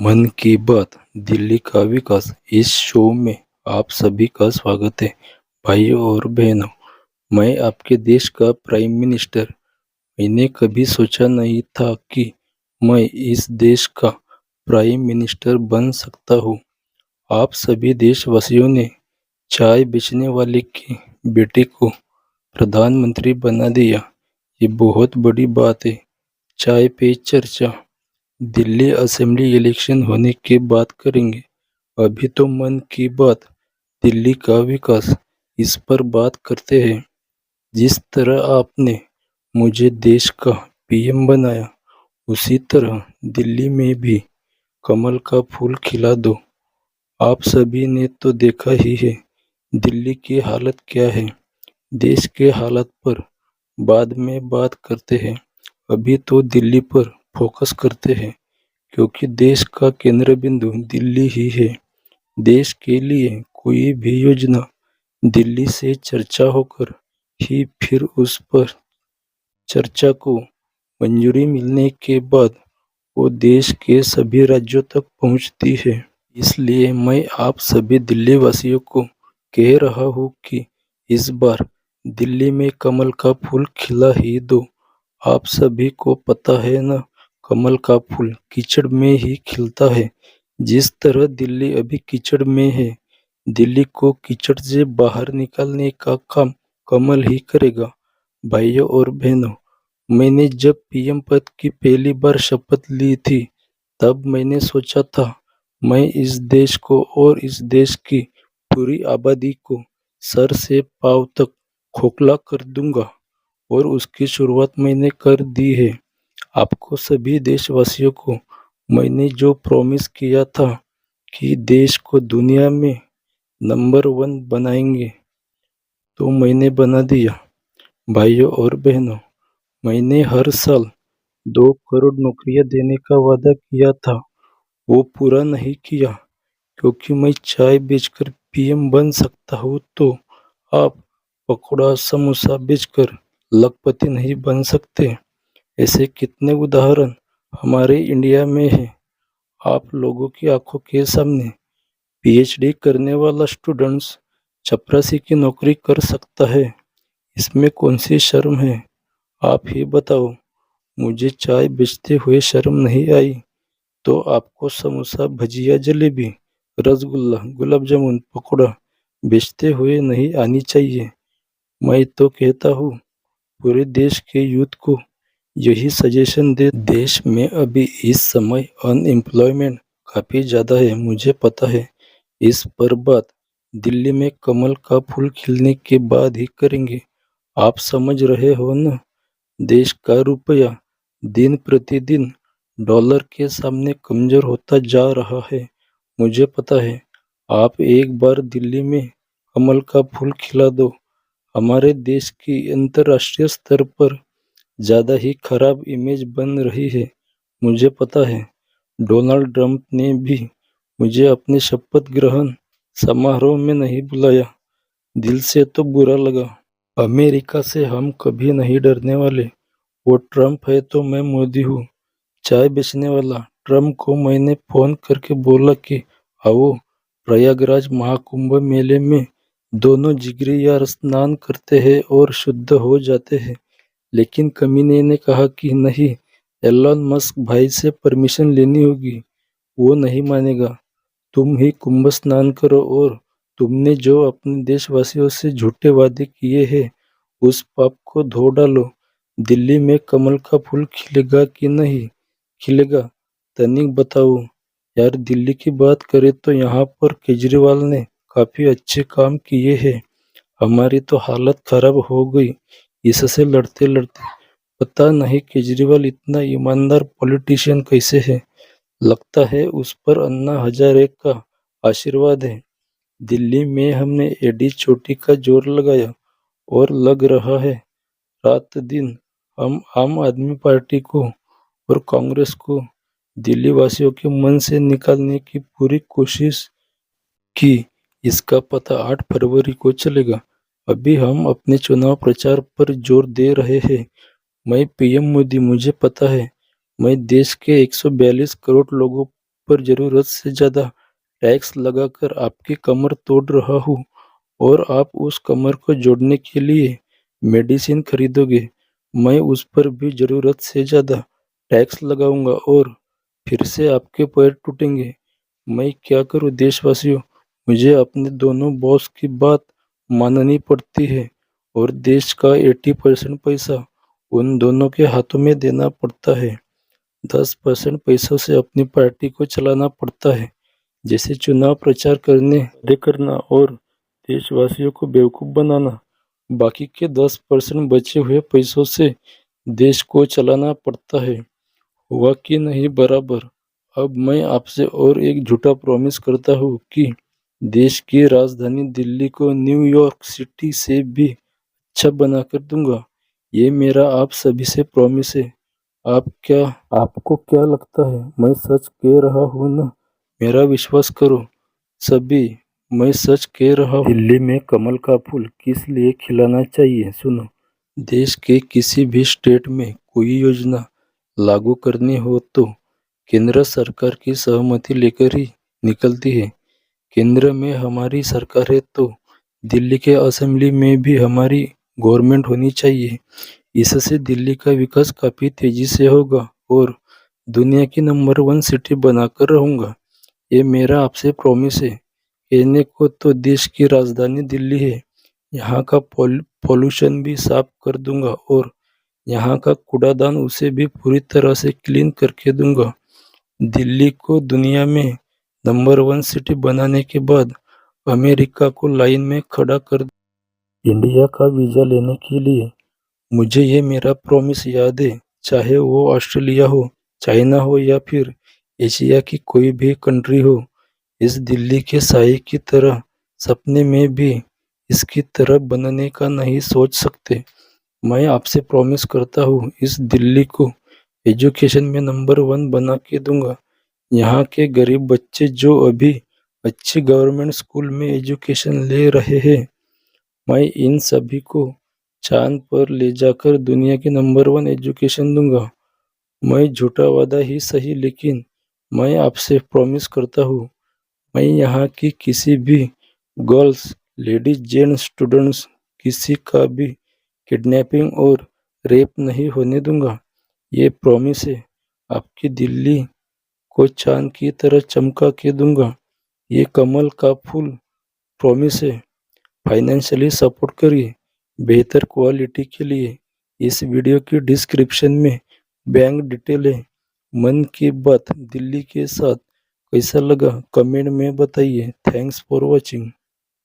मन की बात दिल्ली का विकास इस शो में आप सभी का स्वागत है। भाइयों और बहनों, मैं आपके देश का प्राइम मिनिस्टर। मैंने कभी सोचा नहीं था कि मैं इस देश का प्राइम मिनिस्टर बन सकता हूँ। आप सभी देशवासियों ने चाय बेचने वाले की बेटी को प्रधानमंत्री बना दिया। ये बहुत बड़ी बात है। चाय पे चर्चा। दिल्ली असेंबली इलेक्शन होने की बात करेंगे। अभी तो मन की बात दिल्ली का विकास इस पर बात करते हैं। जिस तरह आपने मुझे देश का पीएम बनाया, उसी तरह दिल्ली में भी कमल का फूल खिला दो। आप सभी ने तो देखा ही है दिल्ली की हालत क्या है। देश के हालत पर बाद में बात करते हैं। अभी तो दिल्ली पर फोकस करते हैं, क्योंकि देश का केंद्र बिंदु दिल्ली ही है। देश के लिए कोई भी योजना दिल्ली से चर्चा होकर ही फिर उस पर चर्चा को मंजूरी मिलने के बाद वो देश के सभी राज्यों तक पहुंचती है। इसलिए मैं आप सभी दिल्ली वासियों को कह रहा हूँ कि इस बार दिल्ली में कमल का फूल खिला ही दो। आप सभी को पता है ना, कमल का फूल कीचड़ में ही खिलता है। जिस तरह दिल्ली अभी कीचड़ में है, दिल्ली को कीचड़ से बाहर निकालने का काम कमल ही करेगा। भाइयों और बहनों, मैंने जब पीएम पद की पहली बार शपथ ली थी, तब मैंने सोचा था मैं इस देश को और इस देश की पूरी आबादी को सर से पांव तक खोखला कर दूंगा, और उसकी शुरुआत मैंने कर दी है। आपको सभी देशवासियों को मैंने जो प्रॉमिस किया था कि देश को दुनिया में नंबर 1 बनाएंगे, तो मैंने बना दिया। भाइयों और बहनों, मैंने हर साल 2 करोड़ नौकरियां देने का वादा किया था, वो पूरा नहीं किया। क्योंकि मैं चाय बेचकर पीएम बन सकता हूँ, तो आप पकौड़ा समोसा बेचकर लखपति नहीं बन सकते। ऐसे कितने उदाहरण हमारे इंडिया में है। आप लोगों की आंखों के सामने पीएचडी करने वाला स्टूडेंट्स चपरासी की नौकरी कर सकता है। इसमें कौन सी शर्म है? आप ही बताओ। मुझे चाय बेचते हुए शर्म नहीं आई, तो आपको समोसा, भजिया, जलेबी, रसगुल्ला, गुलाब जामुन, पकौड़ा बेचते हुए नहीं आनी चाहिए। मैं तो कहता हूँ पूरे देश के यूथ को यही सजेशन दे। देश में अभी इस समय अनएम्प्लॉयमेंट काफ़ी ज़्यादा है, मुझे पता है। इस पर बात दिल्ली में कमल का फूल खिलने के बाद ही करेंगे। आप समझ रहे हो ना, देश का रुपया दिन प्रतिदिन डॉलर के सामने कमजोर होता जा रहा है। मुझे पता है। आप एक बार दिल्ली में कमल का फूल खिला दो, हमारे देश की अंतर्राष्ट्रीय स्तर पर ज़्यादा ही खराब इमेज बन रही है। मुझे पता है। डोनाल्ड ट्रंप ने भी मुझे अपने शपथ ग्रहण समारोह में नहीं बुलाया। दिल से तो बुरा लगा। अमेरिका से हम कभी नहीं डरने वाले। वो ट्रंप है तो मैं मोदी हूँ। चाय बेचने वाला ट्रंप को मैंने फोन करके बोला कि आओ, प्रयागराज महाकुंभ मेले में दोनों जिगरी यार स्नान करते हैं और शुद्ध हो जाते हैं। लेकिन कमीने ने कहा कि नहीं, एलन मस्क भाई से परमिशन लेनी होगी। वो नहीं मानेगा। तुम ही कुंभ स्नान करो, और तुमने जो अपने देशवासियों से झूठे वादे किए हैं, उस पाप को धो डालो। दिल्ली में कमल का फूल खिलेगा कि नहीं खिलेगा, तनिक बताओ। यार, दिल्ली की बात करें तो यहाँ पर केजरीवाल ने काफी अच्छे काम किए हैं। हमारी तो हालत खराब हो गई इससे लड़ते लड़ते। पता नहीं केजरीवाल इतना ईमानदार पॉलिटिशियन कैसे है। लगता है उस पर अन्ना हजारे का आशीर्वाद है। दिल्ली में हमने एडी चोटी का जोर लगाया, और लग रहा है रात दिन हम आम आदमी पार्टी को और कांग्रेस को दिल्ली वासियों के मन से निकालने की पूरी कोशिश की। इसका पता 8 फरवरी को चलेगा। अभी हम अपने चुनाव प्रचार पर जोर दे रहे हैं। मैं पीएम मोदी, मुझे पता है। मैं देश के 142 करोड़ लोगों पर ज़रूरत से ज़्यादा टैक्स लगाकर आपकी कमर तोड़ रहा हूँ और आप उस कमर को जोड़ने के लिए मेडिसिन खरीदोगे, मैं उस पर भी ज़रूरत से ज़्यादा टैक्स लगाऊंगा और फिर से आपके पैर टूटेंगे। मैं क्या करूं देशवासियों, मुझे अपने दोनों बॉस की बात माननी पड़ती है और देश का 80% पैसा उन दोनों के हाथों में देना पड़ता है। 10% पैसों से अपनी पार्टी को चलाना पड़ता है, जैसे चुनाव प्रचार करने वादे करना और देशवासियों को बेवकूफ़ बनाना। बाकी के 10% बचे हुए पैसों से देश को चलाना पड़ता है। हुआ कि नहीं बराबर? अब मैं आपसे और एक झूठा प्रॉमिस करता हूँ कि देश की राजधानी दिल्ली को न्यूयॉर्क सिटी से भी अच्छा बनाकर दूंगा। ये मेरा आप सभी से प्रॉमिस है। आपको क्या लगता है, मैं सच कह रहा हूँ ना? मेरा विश्वास करो सभी, मैं सच कह रहा हूँ। दिल्ली में कमल का फूल किस लिए खिलाना चाहिए सुनो। देश के किसी भी स्टेट में कोई योजना लागू करनी हो तो केंद्र सरकार की सहमति लेकर ही निकलती है। केंद्र में हमारी सरकार है तो दिल्ली के असेंबली में भी हमारी गवर्नमेंट होनी चाहिए। इससे दिल्ली का विकास काफी तेजी से होगा और दुनिया की नंबर 1 सिटी बनाकर रहूंगा। ये मेरा आपसे प्रॉमिस है। कहने को तो देश की राजधानी दिल्ली है, यहाँ का पॉल्यूशन भी साफ कर दूंगा और यहाँ का कूड़ादान उसे भी पूरी तरह से क्लीन करके दूंगा। दिल्ली को दुनिया में नंबर 1 सिटी बनाने के बाद अमेरिका को लाइन में खड़ा कर इंडिया का वीजा लेने के लिए। मुझे ये मेरा प्रॉमिस याद है, चाहे वो ऑस्ट्रेलिया हो, चाइना हो या फिर एशिया की कोई भी कंट्री हो। इस दिल्ली के साए की तरह सपने में भी इसकी तरह बनने का नहीं सोच सकते। मैं आपसे प्रॉमिस करता हूँ इस दिल्ली को एजुकेशन में नंबर 1 बना के दूंगा। यहाँ के गरीब बच्चे जो अभी अच्छी गवर्नमेंट स्कूल में एजुकेशन ले रहे हैं, मैं इन सभी को चांद पर ले जाकर दुनिया की नंबर 1 एजुकेशन दूंगा। मैं झूठा वादा ही सही, लेकिन मैं आपसे प्रॉमिस करता हूँ मैं यहाँ की किसी भी गर्ल्स, लेडीज, जेंट्स, स्टूडेंट्स किसी का भी किडनैपिंग और रेप नहीं होने दूंगा। ये प्रॉमिस है। आपकी दिल्ली को चांद की तरह चमका के दूंगा। ये कमल का फूल प्रॉमिस है। फाइनेंशियली सपोर्ट करिए बेहतर क्वालिटी के लिए। इस वीडियो की डिस्क्रिप्शन में बैंक डिटेल है। मन की बात दिल्ली के साथ कैसा लगा कमेंट में बताइए। Thanks for watching.